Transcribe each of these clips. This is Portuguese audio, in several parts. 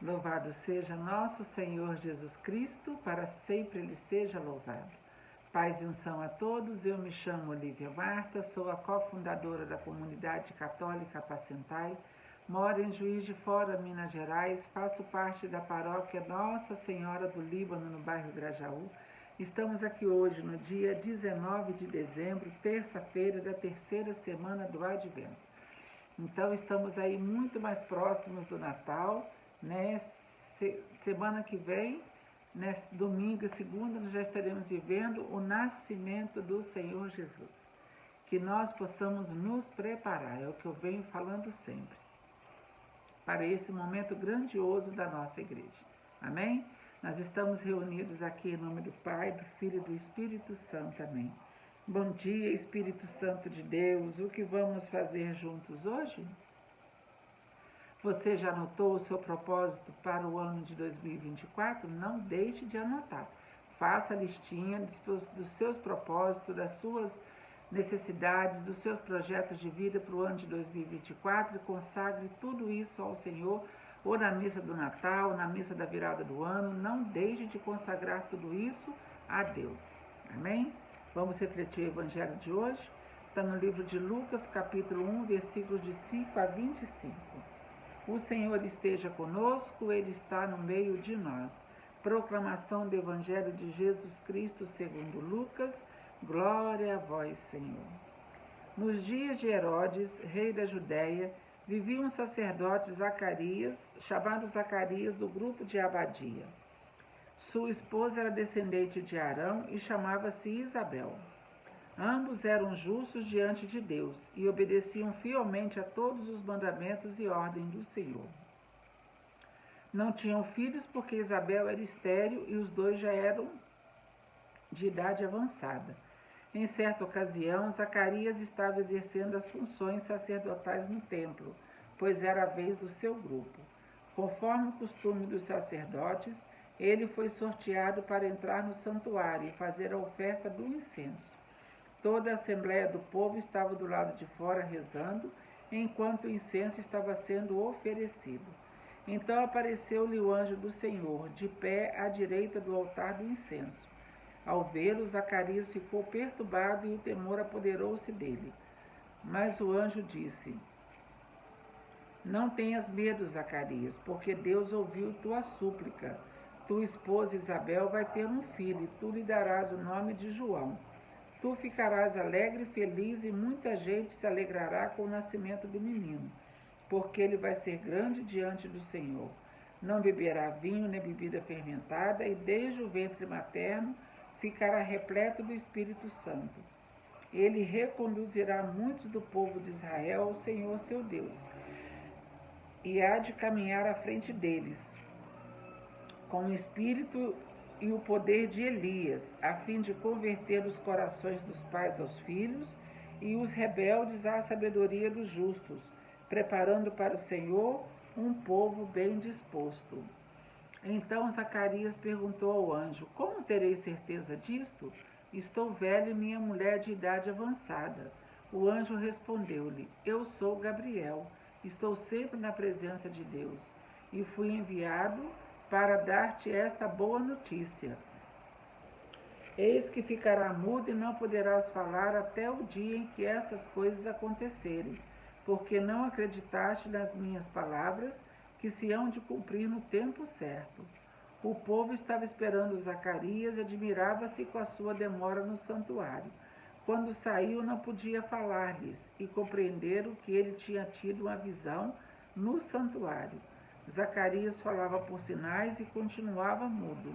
Louvado seja nosso Senhor Jesus Cristo, para sempre Ele seja louvado. Paz e unção a todos, eu me chamo Olívia Marta, sou a cofundadora da Comunidade Católica Apacentai, moro em Juiz de Fora, Minas Gerais, faço parte da paróquia Nossa Senhora do Líbano, no bairro Grajaú. Estamos aqui hoje, no dia 19 de dezembro, terça-feira da terceira semana do Advento. Então, estamos aí muito mais próximos do Natal, né? Semana que vem, domingo e segunda, nós já estaremos vivendo o nascimento do Senhor Jesus. Que nós possamos nos preparar, é o que eu venho falando sempre, para esse momento grandioso da nossa igreja. Amém? Nós estamos reunidos aqui em nome do Pai, do Filho e do Espírito Santo. Amém. Bom dia, Espírito Santo de Deus. O que vamos fazer juntos hoje? Você já anotou o seu propósito para o ano de 2024? Não deixe de anotar. Faça a listinha dos seus propósitos, das suas necessidades, dos seus projetos de vida para o ano de 2024 e consagre tudo isso ao Senhor, ou na missa do Natal, na missa da virada do ano. Não deixe de consagrar tudo isso a Deus. Amém? Vamos refletir o Evangelho de hoje. Está no livro de Lucas, capítulo 1, versículos de 5 a 25. O Senhor esteja conosco, Ele está no meio de nós. Proclamação do Evangelho de Jesus Cristo segundo Lucas. Glória a vós, Senhor. Nos dias de Herodes, rei da Judéia, vivia um sacerdote chamado Zacarias, do grupo de Abadia. Sua esposa era descendente de Arão e chamava-se Isabel. Ambos eram justos diante de Deus e obedeciam fielmente a todos os mandamentos e ordens do Senhor. Não tinham filhos porque Isabel era estéril e os dois já eram de idade avançada. Em certa ocasião, Zacarias estava exercendo as funções sacerdotais no templo, pois era a vez do seu grupo. Conforme o costume dos sacerdotes, ele foi sorteado para entrar no santuário e fazer a oferta do incenso. Toda a assembleia do povo estava do lado de fora rezando, enquanto o incenso estava sendo oferecido. Então apareceu-lhe o anjo do Senhor, de pé à direita do altar do incenso. Ao vê-lo, Zacarias ficou perturbado e o temor apoderou-se dele. Mas o anjo disse: Não tenhas medo, Zacarias, porque Deus ouviu tua súplica. Tua esposa Isabel vai ter um filho e tu lhe darás o nome de João. Tu ficarás alegre e feliz e muita gente se alegrará com o nascimento do menino, porque ele vai ser grande diante do Senhor. Não beberá vinho nem bebida fermentada e desde o ventre materno ficará repleto do Espírito Santo. Ele reconduzirá muitos do povo de Israel ao Senhor seu Deus e há de caminhar à frente deles com o espírito e o poder de Elias, a fim de converter os corações dos pais aos filhos e os rebeldes à sabedoria dos justos, preparando para o Senhor um povo bem disposto. Então Zacarias perguntou ao anjo: Como terei certeza disto? Estou velho e minha mulher de idade avançada. O anjo respondeu-lhe: Eu sou Gabriel, estou sempre na presença de Deus e fui enviado para dar-te esta boa notícia. Eis que ficará mudo e não poderás falar até o dia em que estas coisas acontecerem, porque não acreditaste nas minhas palavras, que se hão de cumprir no tempo certo. O povo estava esperando Zacarias e admirava-se com a sua demora no santuário. Quando saiu, não podia falar-lhes, e compreenderam que ele tinha tido uma visão no santuário. Zacarias falava por sinais e continuava mudo.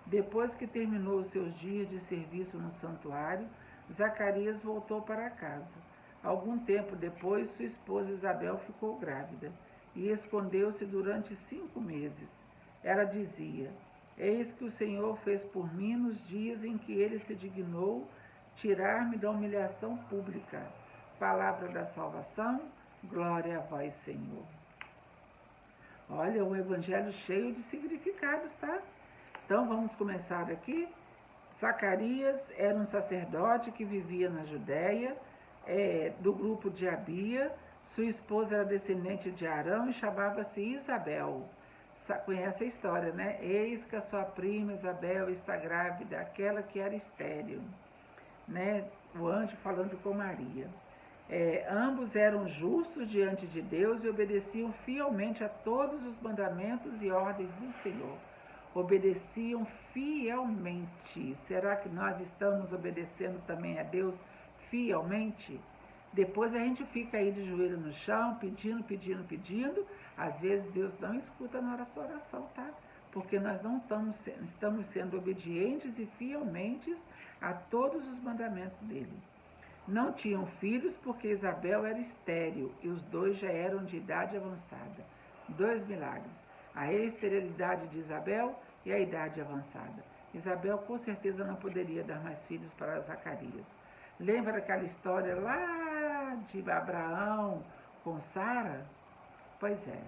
Depois que terminou os seus dias de serviço no santuário, Zacarias voltou para casa. Algum tempo depois, sua esposa Isabel ficou grávida e escondeu-se durante 5 meses. Ela dizia: Eis que o Senhor fez por mim nos dias em que ele se dignou tirar-me da humilhação pública. Palavra da salvação, glória a vós, Senhor. Olha, um evangelho cheio de significados, tá? Então, vamos começar aqui. Zacarias era um sacerdote que vivia na Judéia, do grupo de Abia. Sua esposa era descendente de Arão e chamava-se Isabel. conhece a história, né? Eis que a sua prima Isabel está grávida, aquela que era estéril, né? O anjo falando com Maria. Ambos eram justos diante de Deus e obedeciam fielmente a todos os mandamentos e ordens do Senhor. Obedeciam fielmente. Será que nós estamos obedecendo também a Deus fielmente? Depois a gente fica aí de joelho no chão, pedindo, pedindo, pedindo. Às vezes Deus não escuta na nossa oração, tá? Porque nós não estamos sendo obedientes e fielmente a todos os mandamentos dele. Não tinham filhos porque Isabel era estéril e os dois já eram de idade avançada. 2 milagres: a esterilidade de Isabel e a idade avançada. Isabel com certeza não poderia dar mais filhos para Zacarias. Lembra daquela história lá de Abraão com Sara? Pois é,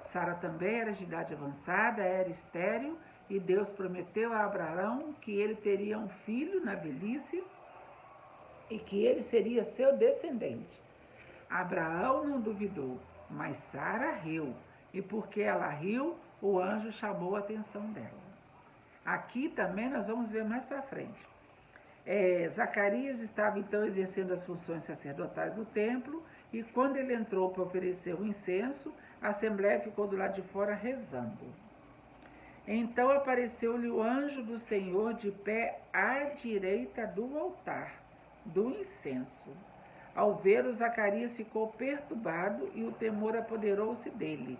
Sara também era de idade avançada, era estéril, e Deus prometeu a Abraão que ele teria um filho na velhice e que ele seria seu descendente. Abraão não duvidou, mas Sara riu, e porque ela riu, o anjo chamou a atenção dela. Aqui também nós vamos ver mais para frente. Zacarias estava então exercendo as funções sacerdotais do templo, e quando ele entrou para oferecer o incenso, a assembleia ficou do lado de fora rezando. Então apareceu-lhe o anjo do Senhor de pé à direita do altar do incenso. Ao vê-lo, Zacarias ficou perturbado e o temor apoderou-se dele.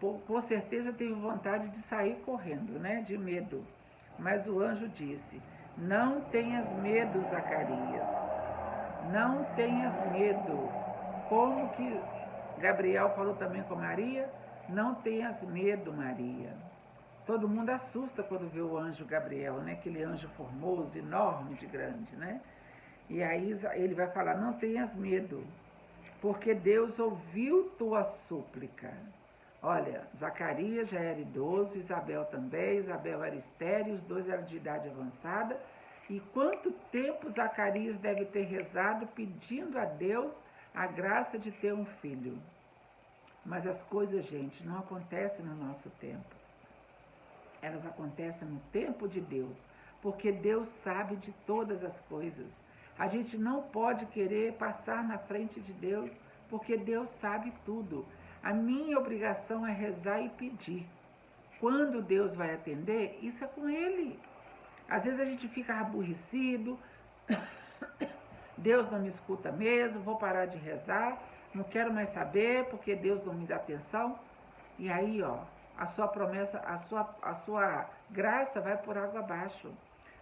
Com certeza teve vontade de sair correndo, né? De medo. Mas o anjo disse: não tenhas medo, Zacarias. Não tenhas medo. Como que Gabriel falou também com Maria: não tenhas medo, Maria. Todo mundo assusta quando vê o anjo Gabriel, né? Aquele anjo formoso, enorme de grande, né? E aí ele vai falar: não tenhas medo, porque Deus ouviu tua súplica. Olha, Zacarias já era idoso, Isabel também, Isabel era estéril, os dois eram de idade avançada. E quanto tempo Zacarias deve ter rezado pedindo a Deus a graça de ter um filho. Mas as coisas, gente, não acontecem no nosso tempo. Elas acontecem no tempo de Deus, porque Deus sabe de todas as coisas. A gente não pode querer passar na frente de Deus, porque Deus sabe tudo. A minha obrigação é rezar e pedir. Quando Deus vai atender, isso é com Ele. Às vezes a gente fica aborrecido, Deus não me escuta mesmo, vou parar de rezar, não quero mais saber, porque Deus não me dá atenção. E aí, ó, a sua promessa, a sua graça vai por água abaixo.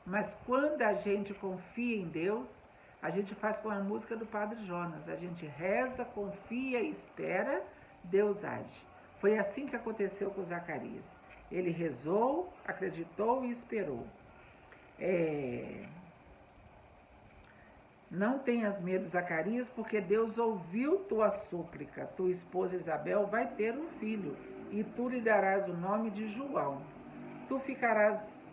Mas quando a gente confia em Deus, a gente faz com a música do Padre Jonas. A gente reza, confia e espera, Deus age. Foi assim que aconteceu com Zacarias. Ele rezou, acreditou e esperou. Não tenhas medo, Zacarias, porque Deus ouviu tua súplica. Tua esposa Isabel vai ter um filho, e tu lhe darás o nome de João. Tu ficarás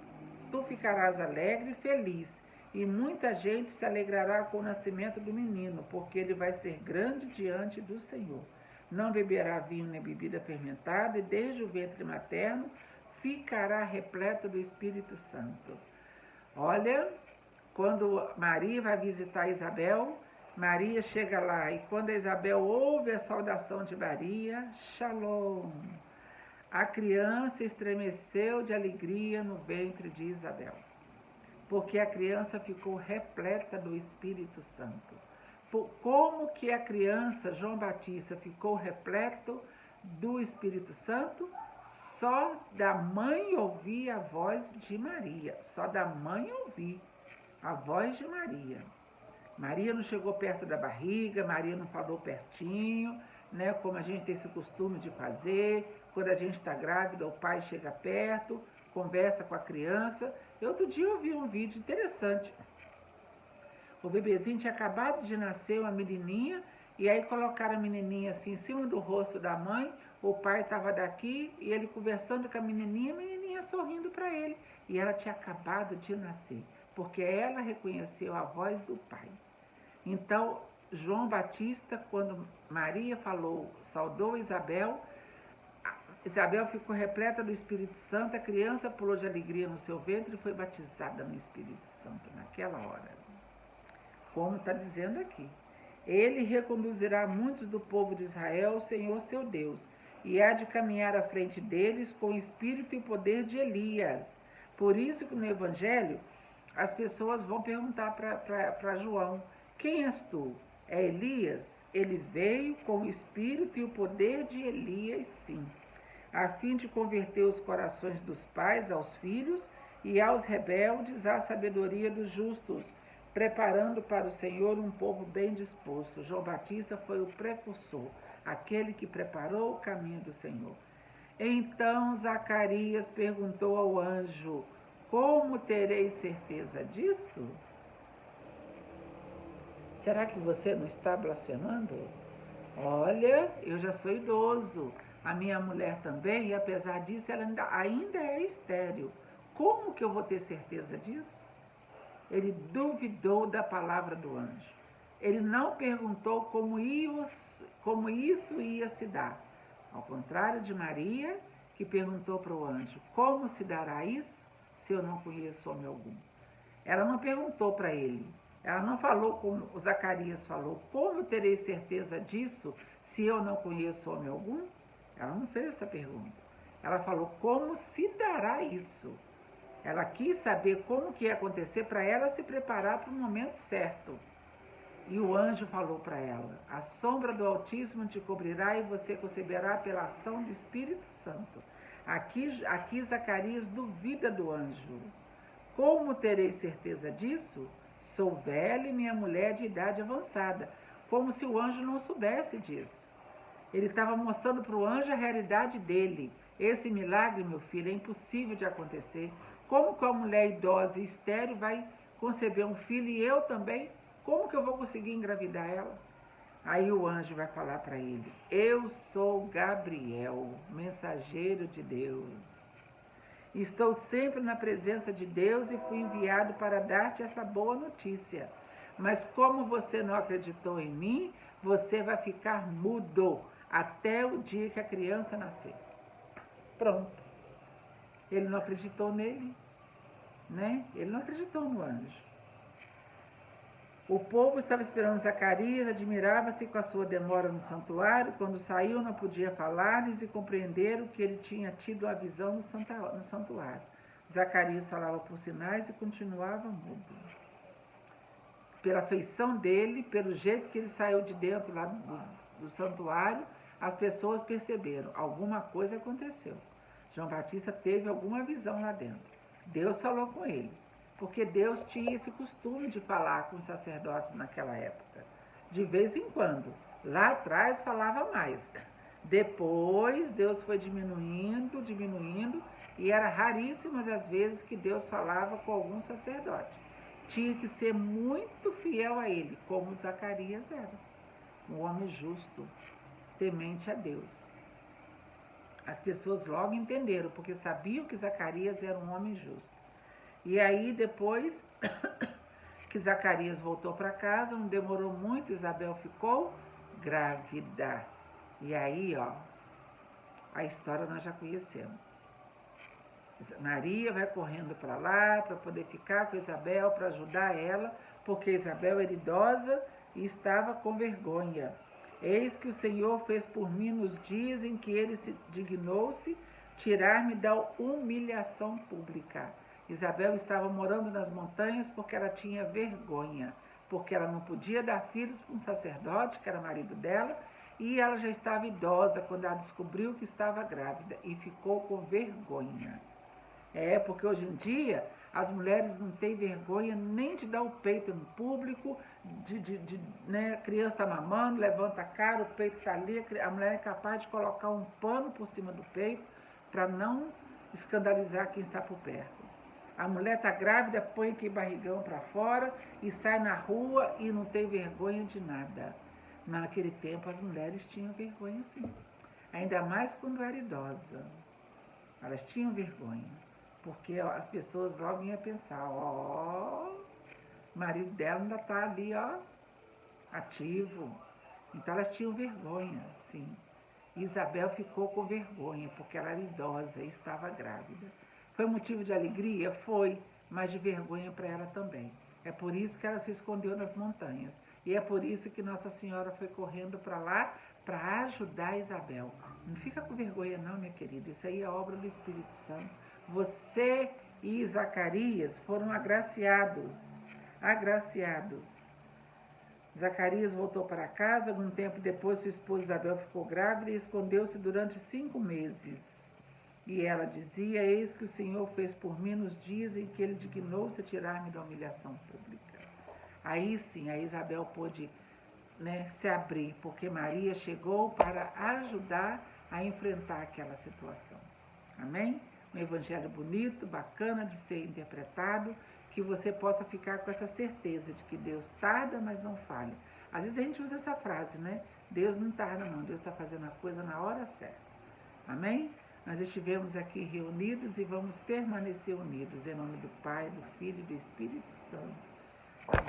alegre e feliz, e muita gente se alegrará com o nascimento do menino, porque ele vai ser grande diante do Senhor. Não beberá vinho nem bebida fermentada, e desde o ventre materno ficará repleto do Espírito Santo. Olha, quando Maria vai visitar Isabel, Maria chega lá, e quando a Isabel ouve a saudação de Maria, Shalom, a criança estremeceu de alegria no ventre de Isabel, porque a criança ficou repleta do Espírito Santo. Como que a criança, João Batista, ficou repleto do Espírito Santo? Só da mãe ouvir a voz de Maria, só da mãe ouvir a voz de Maria. Maria não chegou perto da barriga, Maria não falou pertinho, né, como a gente tem esse costume de fazer. Quando a gente está grávida, o pai chega perto, conversa com a criança. Outro dia eu vi um vídeo interessante. O bebezinho tinha acabado de nascer, uma menininha, e aí colocaram a menininha assim em cima do rosto da mãe. O pai estava daqui e ele conversando com a menininha sorrindo para ele. E ela tinha acabado de nascer, porque ela reconheceu a voz do pai. Então, João Batista, quando Maria falou, saudou Isabel, Isabel ficou repleta do Espírito Santo, a criança pulou de alegria no seu ventre e foi batizada no Espírito Santo naquela hora. Como está dizendo aqui. Ele reconduzirá muitos do povo de Israel ao Senhor seu Deus, e há de caminhar à frente deles com o espírito e o poder de Elias. Por isso que no Evangelho as pessoas vão perguntar para João: quem és tu? É Elias? Ele veio com o espírito e o poder de Elias, sim, a fim de converter os corações dos pais aos filhos e aos rebeldes à sabedoria dos justos, preparando para o Senhor um povo bem disposto. João Batista foi o precursor, aquele que preparou o caminho do Senhor. Então Zacarias perguntou ao anjo: como terei certeza disso? Será que você não está blasfemando? Olha, eu já sou idoso, a minha mulher também, e apesar disso ela ainda é estéril. Como que eu vou ter certeza disso? Ele duvidou da palavra do anjo. Ele não perguntou como isso ia se dar. Ao contrário de Maria, que perguntou para o anjo: como se dará isso se eu não conheço homem algum? Ela não perguntou para ele. Ela não falou como o Zacarias falou: como terei certeza disso se eu não conheço homem algum? Ela não fez essa pergunta. Ela falou: como se dará isso? Ela quis saber como que ia acontecer para ela se preparar para o momento certo. E o anjo falou para ela: a sombra do Altíssimo te cobrirá e você conceberá pela ação do Espírito Santo. Aqui Zacarias duvida do anjo. Como terei certeza disso? Sou velha e minha mulher de idade avançada. Como se o anjo não soubesse disso. Ele estava mostrando para o anjo a realidade dele. Esse milagre, meu filho, é impossível de acontecer. Como que uma mulher idosa e estéril vai conceber um filho e eu também? Como que eu vou conseguir engravidar ela? Aí o anjo vai falar para ele: eu sou Gabriel, mensageiro de Deus. Estou sempre na presença de Deus e fui enviado para dar-te esta boa notícia. Mas como você não acreditou em mim, você vai ficar mudo até o dia que a criança nascer. Pronto. Ele não acreditou nele, né? Ele não acreditou no anjo. O povo estava esperando Zacarias, admirava-se com a sua demora no santuário. Quando saiu, não podia falar-lhes e compreenderam que ele tinha tido a visão no santuário. Zacarias falava por sinais e continuava mudo. Pela feição dele, pelo jeito que ele saiu de dentro lá do santuário, as pessoas perceberam: alguma coisa aconteceu. João Batista teve alguma visão lá dentro. Deus falou com ele. Porque Deus tinha esse costume de falar com os sacerdotes naquela época. De vez em quando. Lá atrás falava mais. Depois Deus foi diminuindo, e era raríssimas as vezes que Deus falava com algum sacerdote. Tinha que ser muito fiel a ele, como Zacarias era. Um homem justo, temente a Deus. As pessoas logo entenderam, porque sabiam que Zacarias era um homem justo. E aí depois que Zacarias voltou para casa, não demorou muito, Isabel ficou grávida. E aí, ó, a história nós já conhecemos. Maria vai correndo para lá para poder ficar com Isabel, para ajudar ela, porque Isabel era idosa e estava com vergonha. Eis que o Senhor fez por mim nos dias em que ele se dignou-se tirar-me da humilhação pública. Isabel estava morando nas montanhas porque ela tinha vergonha, porque ela não podia dar filhos para um sacerdote, que era marido dela, e ela já estava idosa quando ela descobriu que estava grávida e ficou com vergonha. Porque hoje em dia as mulheres não têm vergonha nem de dar o peito no público, né, a criança está mamando, levanta a cara, o peito está ali, a mulher é capaz de colocar um pano por cima do peito para não escandalizar quem está por perto. A mulher está grávida, põe aquele barrigão para fora e sai na rua e não tem vergonha de nada. Mas naquele tempo as mulheres tinham vergonha sim. Ainda mais quando era idosa. Elas tinham vergonha. Porque as pessoas logo iam pensar: ó, o marido dela ainda está ali, ó, ativo. Então elas tinham vergonha, sim. Isabel ficou com vergonha, porque ela era idosa e estava grávida. Foi motivo de alegria? Foi, mas de vergonha para ela também. É por isso que ela se escondeu nas montanhas. E é por isso que Nossa Senhora foi correndo para lá para ajudar Isabel. Não fica com vergonha não, minha querida. Isso aí é obra do Espírito Santo. Você e Zacarias foram agraciados. Agraciados. Zacarias voltou para casa. Algum tempo depois, sua esposa Isabel ficou grávida e escondeu-se durante 5 meses. E ela dizia: eis que o Senhor fez por mim nos dias em que ele dignou-se a tirar-me da humilhação pública. Aí sim, a Isabel pôde, se abrir, porque Maria chegou para ajudar a enfrentar aquela situação. Amém? Um evangelho bonito, bacana de ser interpretado, que você possa ficar com essa certeza de que Deus tarda, mas não falha. Às vezes a gente usa essa frase, né? Deus não tarda não, Deus está fazendo a coisa na hora certa. Amém? Nós estivemos aqui reunidos e vamos permanecer unidos, em nome do Pai, do Filho e do Espírito Santo. Amém.